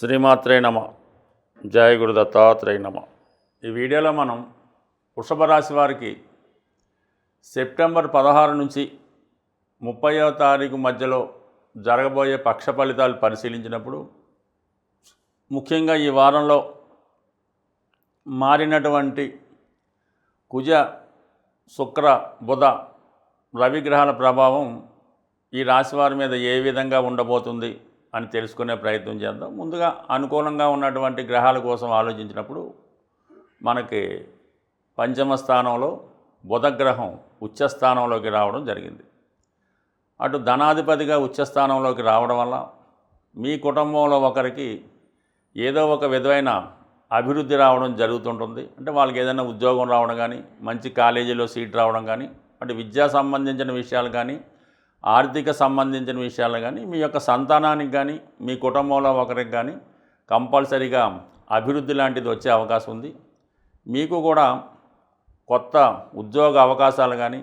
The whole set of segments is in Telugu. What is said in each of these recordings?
శ్రీమాత్రే నమ. జయ గురు దత్తాత్రేయ నమ. ఈ వీడియోలో మనం వృషభ రాశి వారికి సెప్టెంబర్ 16 నుంచి 30వ తారీఖు మధ్యలో జరగబోయే పక్ష ఫలితాలు పరిశీలించినప్పుడు ముఖ్యంగా ఈ వారంలో మారినటువంటి కుజ, శుక్ర, బుధ, రవి గ్రహాల ప్రభావం ఈ రాశి వారి మీద ఏ విధంగా ఉండబోతుంది అని తెలుసుకునే ప్రయత్నం చేద్దాం. ముందుగా అనుకూలంగా ఉన్నటువంటి గ్రహాల కోసం ఆలోచించినప్పుడు మనకి పంచమ స్థానంలో బుధగ్రహం ఉచ్చస్థానంలోకి రావడం జరిగింది. అటు ధనాధిపతిగా ఉచ్చస్థానంలోకి రావడం వల్ల మీ కుటుంబంలో ఒకరికి ఏదో ఒక విధమైన అభివృద్ధి రావడం జరుగుతుంటుంది. అంటే వాళ్ళకి ఏదైనా ఉద్యోగం రావడం కానీ, మంచి కాలేజీలో సీట్ రావడం కానీ, అంటే విద్యా సంబంధించిన విషయాలు కానీ, ఆర్థిక సంబంధించిన విషయాలు కానీ, మీ యొక్క సంతానానికి కానీ, మీ కుటుంబంలో ఒకరికి కానీ కంపల్సరీగా అభివృద్ధి లాంటిది వచ్చే అవకాశం ఉంది. మీకు కూడా కొత్త ఉద్యోగ అవకాశాలు కానీ,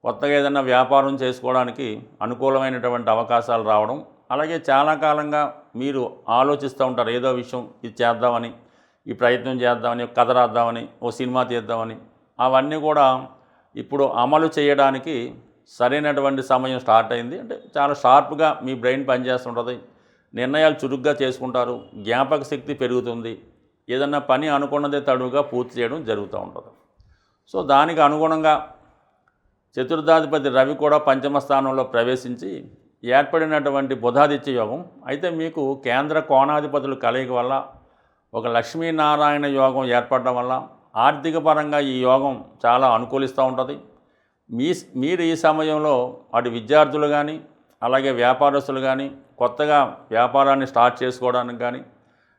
కొత్తగా ఏదైనా వ్యాపారం చేసుకోవడానికి అనుకూలమైనటువంటి అవకాశాలు రావడం, అలాగే చాలా కాలంగా మీరు ఆలోచిస్తూ ఉంటారు ఏదో విషయం ఇది చేద్దామని, ఈ ప్రయత్నం చేద్దామని, కథ రాద్దామని, ఓ సినిమా తీద్దామని, అవన్నీ కూడా ఇప్పుడు అమలు చేయడానికి సరైనటువంటి సమయం స్టార్ట్ అయింది. అంటే చాలా షార్ప్గా మీ బ్రెయిన్ పనిచేస్తుంటుంది, నిర్ణయాలు చురుగ్గా చేసుకుంటారు, జ్ఞాపక శక్తి పెరుగుతుంది, ఏదన్నా పని అనుకున్నదే తడువుగా పూర్తి చేయడం జరుగుతూ ఉంటుంది. సో దానికి అనుగుణంగా చతుర్థాధిపతి రవి కూడా పంచమ స్థానంలో ప్రవేశించి ఏర్పడినటువంటి బుధాదిత్య యోగం. అయితే మీకు కేంద్ర కోణాధిపతుల కలయిక వల్ల ఒక లక్ష్మీనారాయణ యోగం ఏర్పడడం వల్ల ఆర్థిక పరంగా ఈ యోగం చాలా అనుకూలిస్తూ ఉంటుంది. మీరు ఈ సమయంలో అటు విద్యార్థులు కానీ, అలాగే వ్యాపారస్తులు కానీ, కొత్తగా వ్యాపారాన్ని స్టార్ట్ చేసుకోవడానికి కానీ,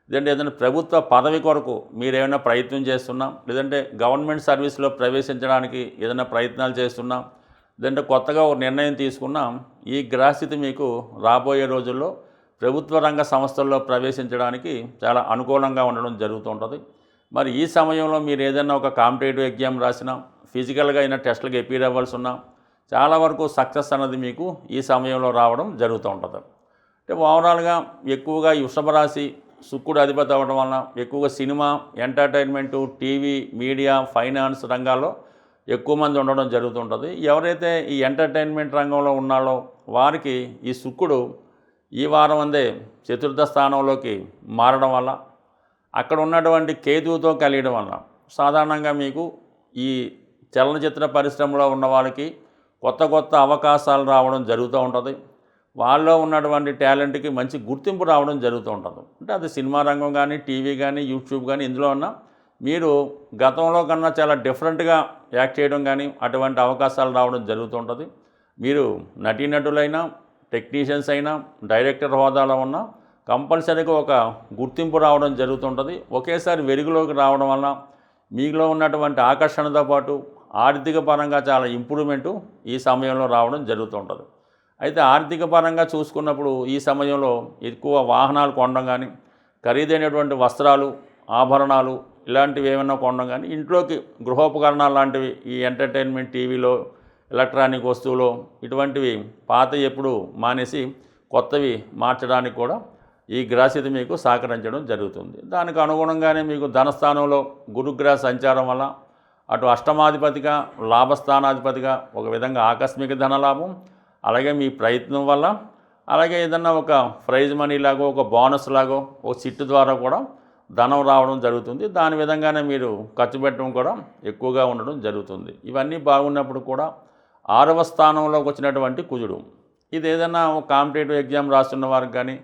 లేదంటే ఏదైనా ప్రభుత్వ పదవి కొరకు మీరేమైనా ప్రయత్నం చేస్తున్నాం, లేదంటే గవర్నమెంట్ సర్వీస్లో ప్రవేశించడానికి ఏదైనా ప్రయత్నాలు చేస్తున్నాం, లేదంటే కొత్తగా ఒక నిర్ణయం తీసుకున్నాం, ఈ గ్రహస్థితి మీకు రాబోయే రోజుల్లో ప్రభుత్వ రంగ సంస్థల్లో ప్రవేశించడానికి చాలా అనుకూలంగా ఉండడం జరుగుతుంటుంది. మరి ఈ సమయంలో మీరు ఏదైనా ఒక కాంపిటేటివ్ ఎగ్జామ్ రాసినా, ఫిజికల్గా అయినా టెస్టులకు అపీర్ అవ్వాల్సి ఉన్నా చాలా వరకు సక్సెస్ అన్నది మీకు ఈ సమయంలో రావడం జరుగుతూ ఉంటుంది. అంటే ఓవరాల్గా ఎక్కువగా ఈ వృషభ రాశి శుక్రుడు అధిపతి అవ్వడం వలన ఎక్కువగా cinema, entertainment, TV, media, finance రంగాల్లో ఎక్కువ మంది ఉండడం జరుగుతుంటుంది. ఎవరైతే ఈ ఎంటర్టైన్మెంట్ రంగంలో ఉన్నారో వారికి ఈ శుక్రుడు ఈ వారం అందే చతుర్థ స్థానంలోకి మారడం వల్ల, అక్కడ ఉన్నటువంటి కేతువుతో కలియడం వల్ల సాధారణంగా మీకు ఈ చలనచిత్ర పరిశ్రమలో ఉన్న వాళ్ళకి కొత్త కొత్త అవకాశాలు రావడం జరుగుతూ ఉంటుంది. వాళ్ళలో ఉన్నటువంటి టాలెంట్కి మంచి గుర్తింపు రావడం జరుగుతూ ఉంటుంది. అంటే అది సినిమా రంగం కానీ, టీవీ కానీ, యూట్యూబ్ కానీ, ఇందులో ఉన్న మీరు గతంలో కన్నా చాలా డిఫరెంట్గా యాక్ట్ చేయడం కానీ అటువంటి అవకాశాలు రావడం జరుగుతూ ఉంటుంది. మీరు నటీనటులైనా, టెక్నీషియన్స్ అయినా, డైరెక్టర్ హోదాలో ఉన్న కంపల్సరీగా ఒక గుర్తింపు రావడం జరుగుతుంటుంది. ఒకేసారి వెలుగులోకి రావడం వల్ల మీలో ఉన్నటువంటి ఆకర్షణతో పాటు ఆర్థిక పరంగా చాలా ఇంప్రూవ్మెంటు ఈ సమయంలో రావడం జరుగుతుంటుంది. అయితే ఆర్థిక పరంగా చూసుకున్నప్పుడు ఈ సమయంలో ఎక్కువ వాహనాలు కొనడం కానీ, ఖరీదైనటువంటి వస్త్రాలు, ఆభరణాలు ఇలాంటివి ఏమైనా కొనడం కానీ, ఇంట్లోకి గృహోపకరణాలు లాంటివి, ఈ ఎంటర్టైన్మెంట్ టీవీలో, ఎలక్ట్రానిక్ వస్తువులు ఇటువంటివి పాతవి ఎప్పుడు మానేసి కొత్తవి మార్చడానికి కూడా ఈ గ్రహస్థితి మీకు సహకరించడం జరుగుతుంది. దానికి అనుగుణంగానే మీకు ధనస్థానంలో గురుగ్రహ సంచారం వల్ల అటు అష్టమాధిపతిగా, లాభస్థానాధిపతిగా ఒక విధంగా ఆకస్మిక ధనలాభం, అలాగే మీ ప్రయత్నం వల్ల, అలాగే ఏదన్నా ఒక ప్రైజ్ మనీ లాగో, ఒక బోనస్ లాగో, ఒక సిట్టు ద్వారా కూడా ధనం రావడం జరుగుతుంది. దాని విధంగానే మీరు ఖర్చు పెట్టడం కూడా ఎక్కువగా ఉండడం జరుగుతుంది. ఇవన్నీ బాగున్నప్పుడు కూడా 6వ స్థానంలోకి వచ్చినటువంటి కుజుడు, ఇది ఏదైనా ఒక కాంపిటేటివ్ ఎగ్జామ్ రాస్తున్న వారికి కానీ,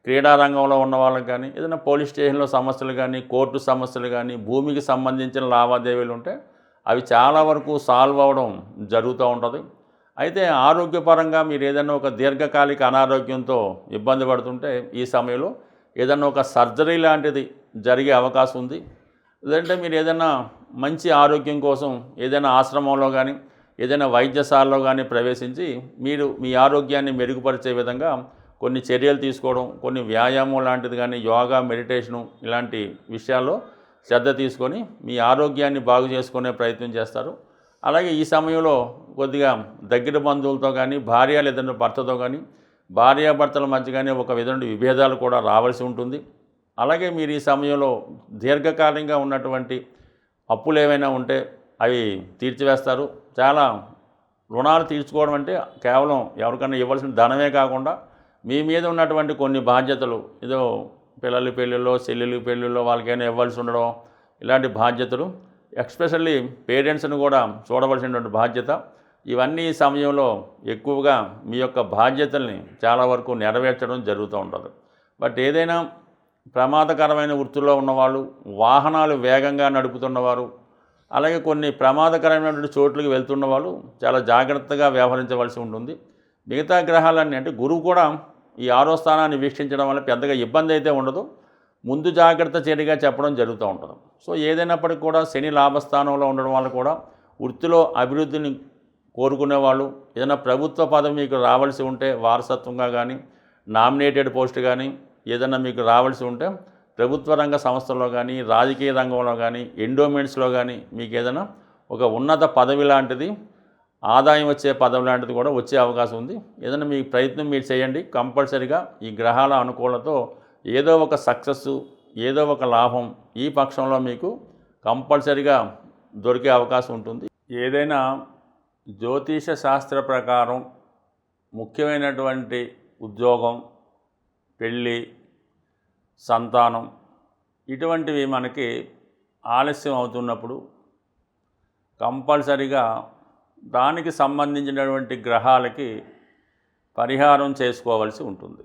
క్రీడా రంగంలో ఉన్న వాళ్ళకి కానీ, ఏదైనా పోలీస్ స్టేషన్లో సమస్యలు కానీ, కోర్టు సమస్యలు కానీ, భూమికి సంబంధించిన లావాదేవీలు ఉంటే అవి చాలా వరకు సాల్వ్ అవ్వడం జరుగుతూ ఉంటుంది. అయితే ఆరోగ్యపరంగా మీరు ఏదైనా ఒక దీర్ఘకాలిక అనారోగ్యంతో ఇబ్బంది పడుతుంటే ఈ సమయంలో ఏదైనా ఒక సర్జరీ లాంటిది జరిగే అవకాశం ఉంది. లేదంటే మీరు ఏదైనా మంచి ఆరోగ్యం కోసం ఏదైనా ఆశ్రమంలో కానీ, ఏదైనా వైద్యశాలలో కానీ ప్రవేశించి మీరు మీ ఆరోగ్యాన్ని మెరుగుపరిచే విధంగా కొన్ని చర్యలు తీసుకోవడం, కొన్ని వ్యాయామం లాంటిది కానీ, యోగా, మెడిటేషను ఇలాంటి విషయాల్లో శ్రద్ధ తీసుకొని మీ ఆరోగ్యాన్ని బాగు చేసుకునే ప్రయత్నం చేస్తారు. అలాగే ఈ సమయంలో కొద్దిగా దగ్గర బంధువులతో కానీ, భార్య లేదంటే భర్తతో కానీ, భార్యాభర్తల మధ్య కానీ ఒక విధమైన విభేదాలు కూడా రావాల్సి ఉంటుంది. అలాగే మీరు ఈ సమయంలో దీర్ఘకాలికంగా ఉన్నటువంటి అప్పులు ఏవైనా ఉంటే అవి తీర్చివేస్తారు. చాలా రుణాలు తీర్చుకోవడం అంటే కేవలం ఎవరికైనా ఇవ్వాల్సిన ధనమే కాకుండా మీ మీద ఉన్నటువంటి కొన్ని బాధ్యతలు, ఏదో పిల్లల పెళ్ళిళ్ళో చెల్లెళ్ళ పెళ్ళిళ్ళో వాళ్ళకైనా ఇవ్వాల్సి ఉండడం, ఇలాంటి బాధ్యతలు, ఎస్పెషల్లీ పేరెంట్స్ని కూడా చూడవలసినటువంటి బాధ్యత, ఇవన్నీ ఈ సమయంలో ఎక్కువగా మీ యొక్క బాధ్యతల్ని చాలా వరకు నెరవేర్చడం జరుగుతూ ఉంటుంది. బట్ ఏదైనా ప్రమాదకరమైన వృత్తుల్లో ఉన్నవాళ్ళు, వాహనాలు వేగంగా నడుపుతున్నవారు, అలాగే కొన్ని ప్రమాదకరమైనటువంటి చోట్లకి వెళ్తున్న వాళ్ళు చాలా జాగ్రత్తగా వ్యవహరించవలసి ఉంటుంది. మిగతా గ్రహాలన్నీ అంటే గురువు కూడా ఈ 6వ స్థానాన్ని వీక్షించడం వల్ల పెద్దగా ఇబ్బంది అయితే ఉండదు. ముందు జాగ్రత్త చర్యగా చెప్పడం జరుగుతూ ఉంటుంది. సో ఏదైనప్పటికీ కూడా శని లాభస్థానంలో ఉండడం వల్ల కూడా వృత్తిలో అభివృద్ధిని కోరుకునేవాళ్ళు, ఏదైనా ప్రభుత్వ పదవి మీకు రావాల్సి ఉంటే వారసత్వంగా కానీ, నామినేటెడ్ పోస్ట్ కానీ ఏదైనా మీకు రావాల్సి ఉంటే ప్రభుత్వ రంగ సంస్థల్లో కానీ, రాజకీయ రంగంలో కానీ, ఎండోమెంట్స్లో కానీ మీకు ఏదైనా ఒక ఉన్నత పదవి లాంటిది, ఆదాయం వచ్చే పదవి లాంటిది కూడా వచ్చే అవకాశం ఉంది. ఏదైనా మీ ప్రయత్నం మీరు చేయండి. కంపల్సరిగా ఈ గ్రహాల అనుకూలతో ఏదో ఒక సక్సెస్, ఏదో ఒక లాభం ఈ పక్షంలో మీకు కంపల్సరిగా దొరికే అవకాశం ఉంటుంది. ఏదైనా జ్యోతిష శాస్త్ర ప్రకారం ముఖ్యమైనటువంటి ఉద్యోగం, పెళ్ళి, సంతానం ఇటువంటివి మనకి ఆలస్యం అవుతున్నప్పుడు కంపల్సరిగా దానికి సంబంధించినటువంటి గ్రహాలకి పరిహారం చేసుకోవాల్సి ఉంటుంది.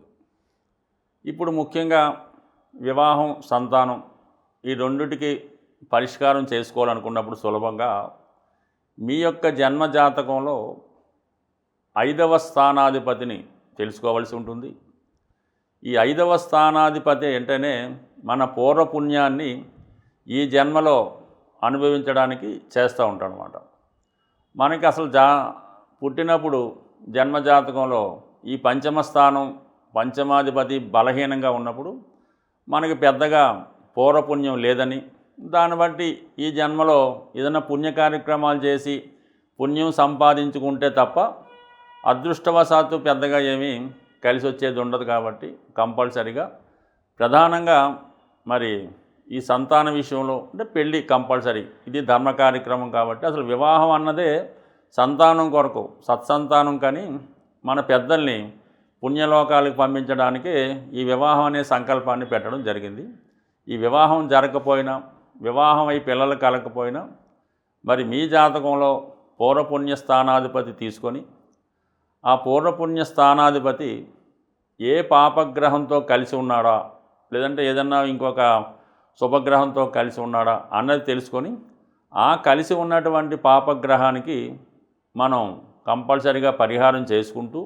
ఇప్పుడు ముఖ్యంగా వివాహం, సంతానం ఈ రెండిటికి పరిష్కారం చేసుకోవాలనుకున్నప్పుడు సులభంగా మీ యొక్క జన్మజాతకంలో 5వ స్థానాధిపతిని తెలుసుకోవాల్సి ఉంటుంది. ఈ 5వ స్థానాధిపతి అంటేనే మన పూర్వపుణ్యాన్ని ఈ జన్మలో అనుభవించడానికి చేస్తూ ఉంటాడు అన్నమాట. మనకి అసలు పుట్టినప్పుడు జన్మజాతకంలో ఈ పంచమ స్థానం, పంచమాధిపతి బలహీనంగా ఉన్నప్పుడు మనకి పెద్దగా పూర్వపుణ్యం లేదని, దాన్ని బట్టి ఈ జన్మలో ఏదైనా పుణ్య కార్యక్రమాలు చేసి పుణ్యం సంపాదించుకుంటే తప్ప అదృష్టవశాత్తు పెద్దగా ఏమీ కలిసి వచ్చేది ఉండదు. కాబట్టి కంపల్సరిగా ప్రధానంగా మరి ఈ సంతాన విషయంలో అంటే పెళ్ళి కంపల్సరీ, ఇది ధర్మ కార్యక్రమం కాబట్టి అసలు వివాహం అన్నదే సంతానం కొరకు, సత్సంతానం. కానీ మన పెద్దల్ని పుణ్యలోకాలకు పంపించడానికి ఈ వివాహం అనే సంకల్పాన్ని పెట్టడం జరిగింది. ఈ వివాహం జరగకపోయినా, వివాహం అయి పిల్లలు కలగకపోయినా మరి మీ జాతకంలో పూర్వపుణ్య స్థానాధిపతి తీసుకొని ఆ పూర్వపుణ్య స్థానాధిపతి ఏ పాపగ్రహంతో కలిసి ఉన్నాడా, లేదంటే ఏదన్నా ఇంకొక శుభగ్రహంతో కలిసి ఉన్నాడా అన్నది తెలుసుకొని ఆ కలిసి ఉన్నటువంటి పాపగ్రహానికి మనం కంపల్సరిగా పరిహారం చేసుకుంటూ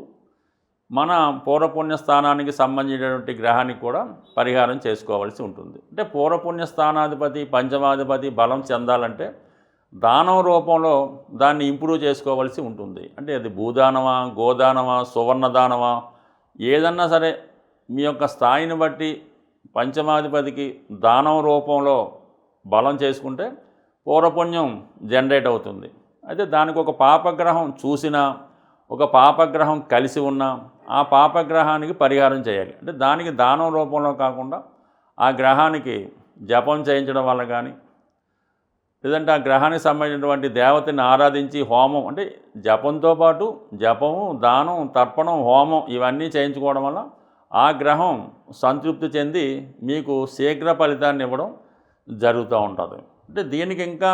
మన పూర్వపుణ్య స్థానానికి సంబంధించినటువంటి గ్రహానికి కూడా పరిహారం చేసుకోవాల్సి ఉంటుంది. అంటే పూర్వపుణ్య స్థానాధిపతి, పంచమాధిపతి బలం చెందాలంటే దానం రూపంలో దాన్ని ఇంప్రూవ్ చేసుకోవాల్సి ఉంటుంది. అంటే అది భూదానమా, గోదానమా, సువర్ణదానమా, ఏదన్నా సరే మీ యొక్క స్థాయిని బట్టి పంచమాధిపతికి దానం రూపంలో బలం చేసుకుంటే పూర్వపుణ్యం జనరేట్ అవుతుంది. అయితే దానికి ఒక పాపగ్రహం చూసినా, ఒక పాపగ్రహం కలిసి ఉన్నా ఆ పాపగ్రహానికి పరిహారం చేయాలి. అంటే దానికి దానం రూపంలో కాకుండా ఆ గ్రహానికి జపం చేయించడం వల్ల కానీ, లేదంటే ఆ గ్రహానికి సంబంధించినటువంటి దేవతని ఆరాధించి హోమం, అంటే జపంతో పాటు జపము, దానం, తర్పణం, హోమం ఇవన్నీ చేయించుకోవడం వల్ల ఆ గ్రహం సంతృప్తి చెంది మీకు శీఘ్ర ఫలితాన్ని ఇవ్వడం జరుగుతూ ఉంటుంది. అంటే దీనికి ఇంకా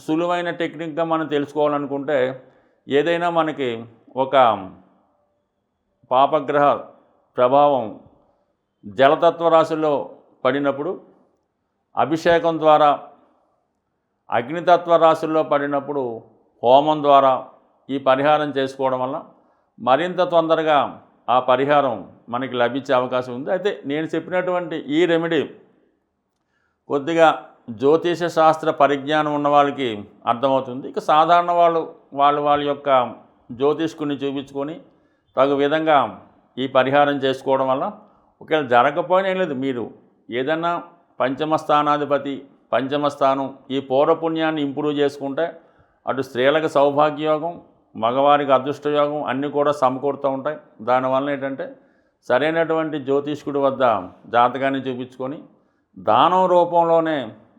సులువైన టెక్నిక్గా మనం తెలుసుకోవాలనుకుంటే, ఏదైనా మనకి ఒక పాపగ్రహ ప్రభావం జలతత్వ రాశుల్లో పడినప్పుడు అభిషేకం ద్వారా, అగ్నితత్వ రాశుల్లో పడినప్పుడు హోమం ద్వారా ఈ పరిహారం చేసుకోవడం వల్ల మరింత తొందరగా ఆ పరిహారం మనకి లభించే అవకాశం ఉంది. అయితే నేను చెప్పినటువంటి ఈ రెమెడీ కొద్దిగా జ్యోతిష శాస్త్ర పరిజ్ఞానం ఉన్న వాళ్ళకి అర్థమవుతుంది. ఇక సాధారణ వాళ్ళ యొక్క జ్యోతిష్కుని చూపించుకొని తగు విధంగా ఈ పరిహారం చేసుకోవడం వల్ల ఒకవేళ జరగకపోయినా ఏం లేదు, మీరు ఏదన్నా పంచమ స్థానాధిపతి, పంచమ స్థానం ఈ పూర్వపుణ్యాన్ని ఇంప్రూవ్ చేసుకుంటే అటు స్త్రీలకు సౌభాగ్యయోగం, మగవారికి అదృష్టయోగం అన్నీ కూడా సమకూరుతూ ఉంటాయి. దానివల్ల ఏంటంటే సరైనటువంటి జ్యోతిష్కుడి వద్ద జాతకాన్ని చూపించుకొని దానం రూపంలోనే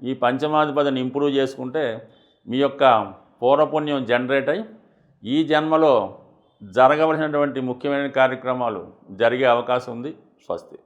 ఈ పంచమాధిపతిని ఇంప్రూవ్ చేసుకుంటే మీ యొక్క పూర్వపుణ్యం జనరేట్ అయ్యి ఈ జన్మలో జరగవలసినటువంటి ముఖ్యమైన కార్యక్రమాలు జరిగే అవకాశం ఉంది. స్వస్తి.